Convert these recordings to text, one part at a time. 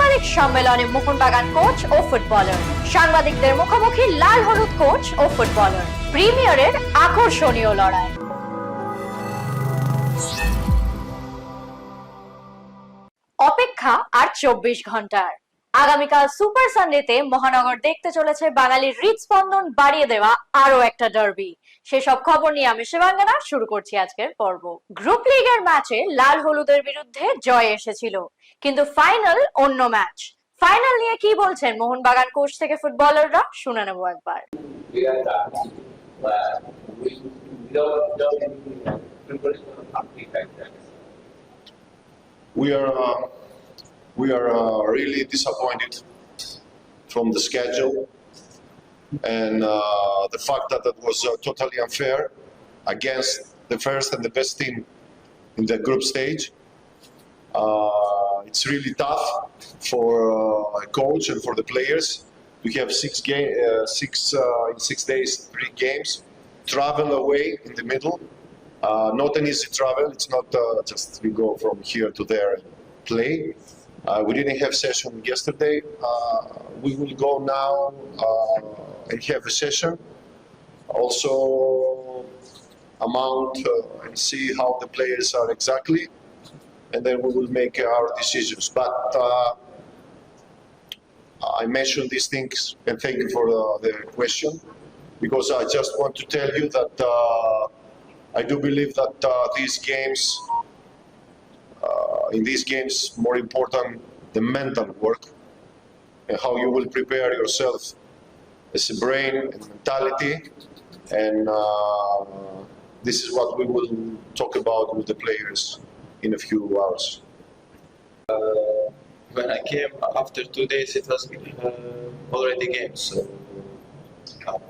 সাংবাদিক সম্মেলনে মোহনবাগান কোচ ও ফুটবলার, সাংবাদিকদের মুখোমুখি লাল হলুদ কোচ ও ফুটবলার, প্রিমিয়ারের আকর্ষণীয় লড়াই। অপেক্ষা আর 24 ঘন্টার। আগামীকাল সুপার সানডেতে মহানগর দেখতে চলেছে বাঙালির হৃদস্পন্দন বাড়িয়ে দেওয়া আরো একটা ডার্বি। সেসব খবর নিয়ে আমি শিবাঙ্গনা শুরু করছি আজকের পর্ব। গ্রুপ লিগের ম্যাচে লাল হলুদের বিরুদ্ধে জয় এসেছিল, কিন্তু ফাইনাল অন্য ম্যাচ। ফাইনাল নিয়ে কি বলছেন মোহনবাগান কোচ থেকে ফুটবলাররা, শুনে নেব একবার। We are really disappointed from the schedule and the fact that it was totally unfair against the first and the best team in the group stage. It's really tough for a coach and for the players. We have in 6 days, 3 games, travel away in the middle. Not an easy travel. It's not just we go from here to there and play. We didn't have session yesterday. We will go now and have a session. Also amount and see how the players are exactly, and then we will make our decisions. But I mentioned these things, and thank you for the question, because I just want to tell you that I do believe that in these games, more important the mental work and how you will prepare yourself as a brain and mentality, and this is what we will talk about with the players in a few hours. When I came after 2 days, it was already game, so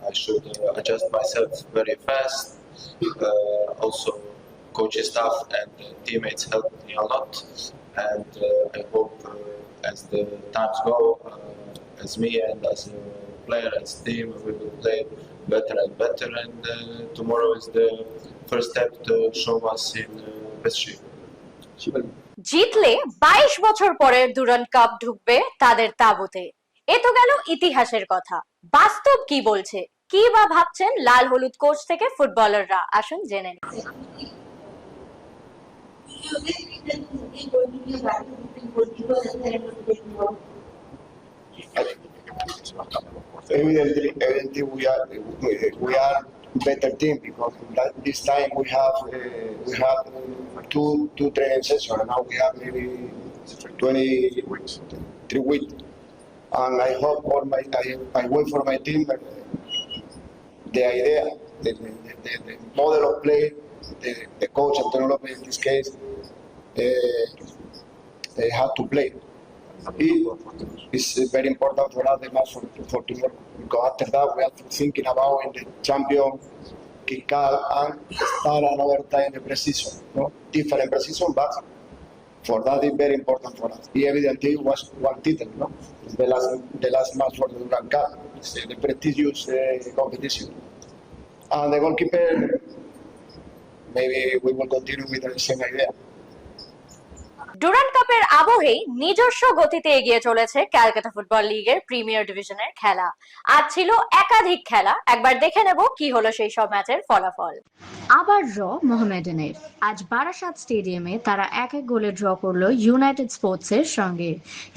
I should adjust myself very fast. Also, coaching staff and teammates helped me a lot, and I hope as the times go, as me and as a player, as team, we will play better and better, and tomorrow is the first step to show us in best shape. জিতলে 22 বছর পরে Durand cup ঢুকবে তাদের তাঁবুতে। এ তো গেল ইতিহাসের কথা, বাস্তব কি বলছে, কি বা ভাবছেন লাল হলুদ কোচ থেকে ফুটবলাররা, আসুন জেনে নিই। Evidently we are better team, because this time we have two training sessions, and now we have maybe 23 weeks. And I hope I wait for my team the idea, the model of play, the coach Antonio Lopez in this case, they have to play. It's very important for us, the match for tomorrow, because after that we are thinking about in the champion kick out and start another time the precision, no? Different precision, but for that is very important for us. Evidently it was one title, no? The last match for the Durand Cup, it's the prestigious competition. And the goalkeeper, maybe we will continue with the same idea. Durand কাপের আবহেই নিজস্ব গতিতে এগিয়ে চলেছে Calcutta football লিগের premier ডিভিশনের খেলা। আজ ছিল একাধিক খেলা, একবার দেখে নেব কি হলো সেই সব ম্যাচের ফলাফল। আবার ড্র মোহামেডানের। আজ বারাসাত স্টেডিয়ামে তারা 1-1 গোলে ড্র করলো ইউনাইটেড স্পোর্টসের সঙ্গে।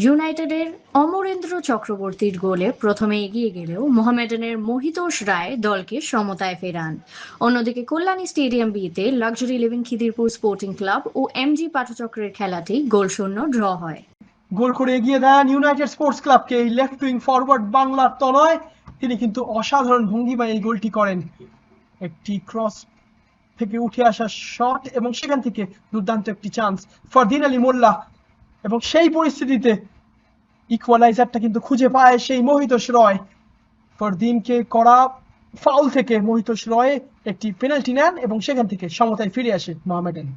ইউনাইটেডের অমরেন্দ্র চক্রবর্তীর গোলে প্রথমে এগিয়ে গেলেও মোহামেডানের মহিতোষ রায় দলকে সমতায় ফেরান। অন্যদিকে কল্যাণী স্টেডিয়াম বিতে luxury living Khidirpur sporting club ও এমজি পাঠচক্রের খেলাটি গোলশূন্য ড্র হয়। গোল করে এগিয়ে দেন ইউনাইটেড স্পোর্টস ক্লাবকে এই লেফট উইং ফরওয়ার্ড বাংলার তনয়। তিনি কিন্তু অসাধারণ ভঙ্গিমায় এই গোলটি করেন। একটি ক্রস থেকে উঠে আসা শট, এবং সেখান থেকে দুর্দান্ত একটি চান্স ফরদিন আলী মোল্লা, এবং সেই পরিস্থিতিতে ইকুয়ালাইজারটা কিন্তু খুঁজে পায় সেই মহিতোষ রয়। ফরদিনকে করা ফাউল থেকে মহিতোষ রয় একটি পেনাল্টি নেন, এবং সেখান থেকে সমতায় ফিরে আসে মোহামেডান।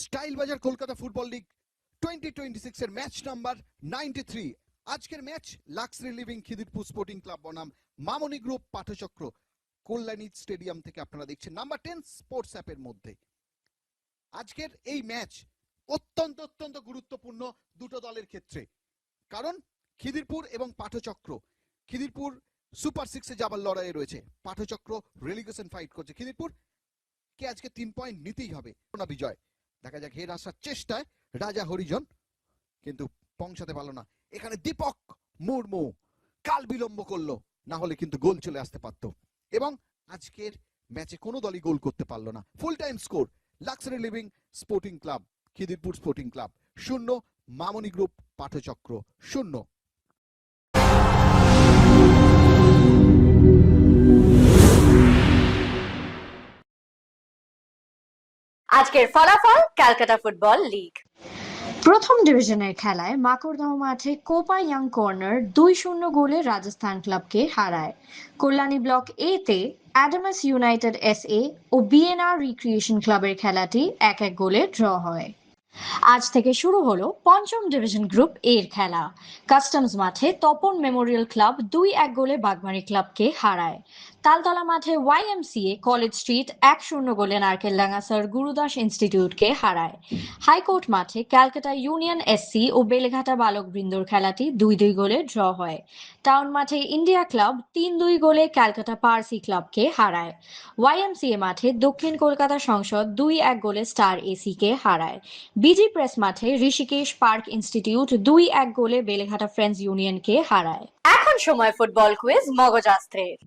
স্টাইল বাজার কলকাতা ফুটবল লিগ 2026 এর ম্যাচ নাম্বার 93। আজকের match luxury living Khidirpur sporting club বনাম মামনি গ্রুপ পাঠচক্র কল্যাণী স্টেডিয়াম থেকে আপনারা দেখছেন নাম্বার 10 স্পোর্টস অ্যাপের মধ্যে। আজকের এই ম্যাচ অত্যন্ত গুরুত্বপূর্ণ দুটো দলের ক্ষেত্রে, কারণ খিদিরপুর এবং পাঠচক্র, খিদিরপুর সুপার 6-এ যাবার লড়াইয়ে রয়েছে, পাঠচক্র রেলিগেশন ফাইট করছে। খিদিরপুর কে আজকে 3 পয়েন্ট নিতেই হবে না বিজয়। দেখা যাক হের আসার চেষ্টায় রাজা হরিজন, কিন্তু পৌঁছাতে পারলো না। এখানে দীপক মুর্মু কাল বিলম্ব করলো, না হলে কিন্তু গোল চলে আসতে পারতো। এবং আজকের ম্যাচে কোনো দলই গোল করতে পারলো না। Full time score luxury living sporting club Khidirpur sporting club 0, মামনি গ্রুপ পাঠচক্র 0। আজকের ফলাফল ক্যালকাটা ফুটবল লিগ। প্রথম ডিভিশনের খেলায় মাকড়দহ মাঠে কোপা ইয়াং কর্নার 2-0 গোলে রাজস্থান ক্লাবকে হারায়। কল্যাণী ব্লক এ তে অ্যাডামাস ইউনাইটেড এসএ ও বিএনআর রিক্রিয়েশন ক্লাবের খেলাটি 1-1 গোলে ড্র হয়। আজ থেকে শুরু হলো পঞ্চম ডিভিশন গ্রুপ এর খেলা। কাস্টমস মাঠে তপন মেমোরিয়াল ক্লাব 2-1 গোলে বাগমারি ক্লাবকে হারায়। তালতলা মাঠে ওয়াইএমসিএ কলেজ স্ট্রিট 1-0 গোলে নারকেলডাঙ্গা স্যার গুরুদাস ইনস্টিটিউটকে হারায়। হাইকোর্ট মাঠে ক্যালকাটা ইউনিয়ন এসসি ও বেলেঘাটা বালকবৃন্দর খেলাটি 2-2 গোলে ড্র হয়। টাউন মাঠে ইন্ডিয়া ক্লাব 3-2 গোলে ক্যালকাটা পার্সি ক্লাবকে হারায়। ওয়াইএমসিএ মাঠে দক্ষিণ কলকাতা সংসদ 2-1 গোলে স্টার এসি কে হারায়। বিজি প্রেস মাঠে ঋষিকেশ পার্ক ইনস্টিটিউট 2-1 গোলে বেলেঘাটা ফ্রেন্ডস ইউনিয়নকে হারায়। এখন সময় ফুটবল কুইজ মগজাস্ত্রের।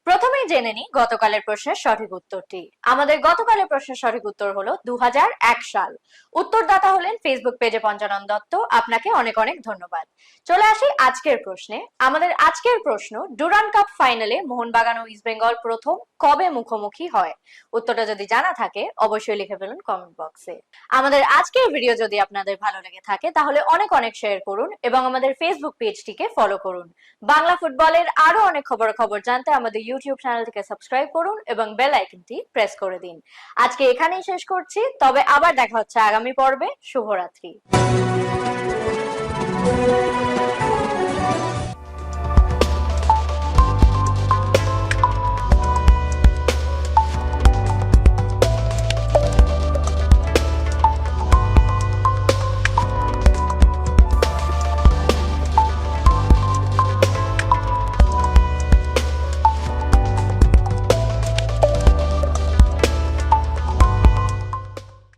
প্রথমেই জেনে নিই গতকালের প্রশ্নের সঠিক উত্তরটি। আমাদের গতকালের প্রশ্নের সঠিক উত্তর হলো 2001 সাল। উত্তরদাতা হলেন ফেসবুক পেজে পঞ্চানন দত্ত, আপনাকে অনেক অনেক ধন্যবাদ। চলে আসি আজকের প্রশ্নে। আমাদের আজকের প্রশ্ন, ডুরান্ড কাপ ফাইনালে মোহনবাগান ও ইস্ট বেঙ্গল প্রথম কবে মুখোমুখি হয়? উত্তরটা যদি জানা থাকে অবশ্যই লিখে ফেলুন কমেন্ট বক্সে। আমাদের আজকের ভিডিও যদি আপনাদের ভালো লেগে থাকে তাহলে অনেক অনেক শেয়ার করুন এবং আমাদের ফেসবুক পেজটিকে ফলো করুন। বাংলা ফুটবলের আরো অনেক খবর জানতে আমাদের ইউটিউব চ্যানেলটিকে সাবস্ক্রাইব করুন এবং বেল আইকনটি প্রেস করে দিন। আজকে এখানেই শেষ করছি, তবে আবার দেখা হচ্ছে আগামী পর্বে। শুভরাত্রি।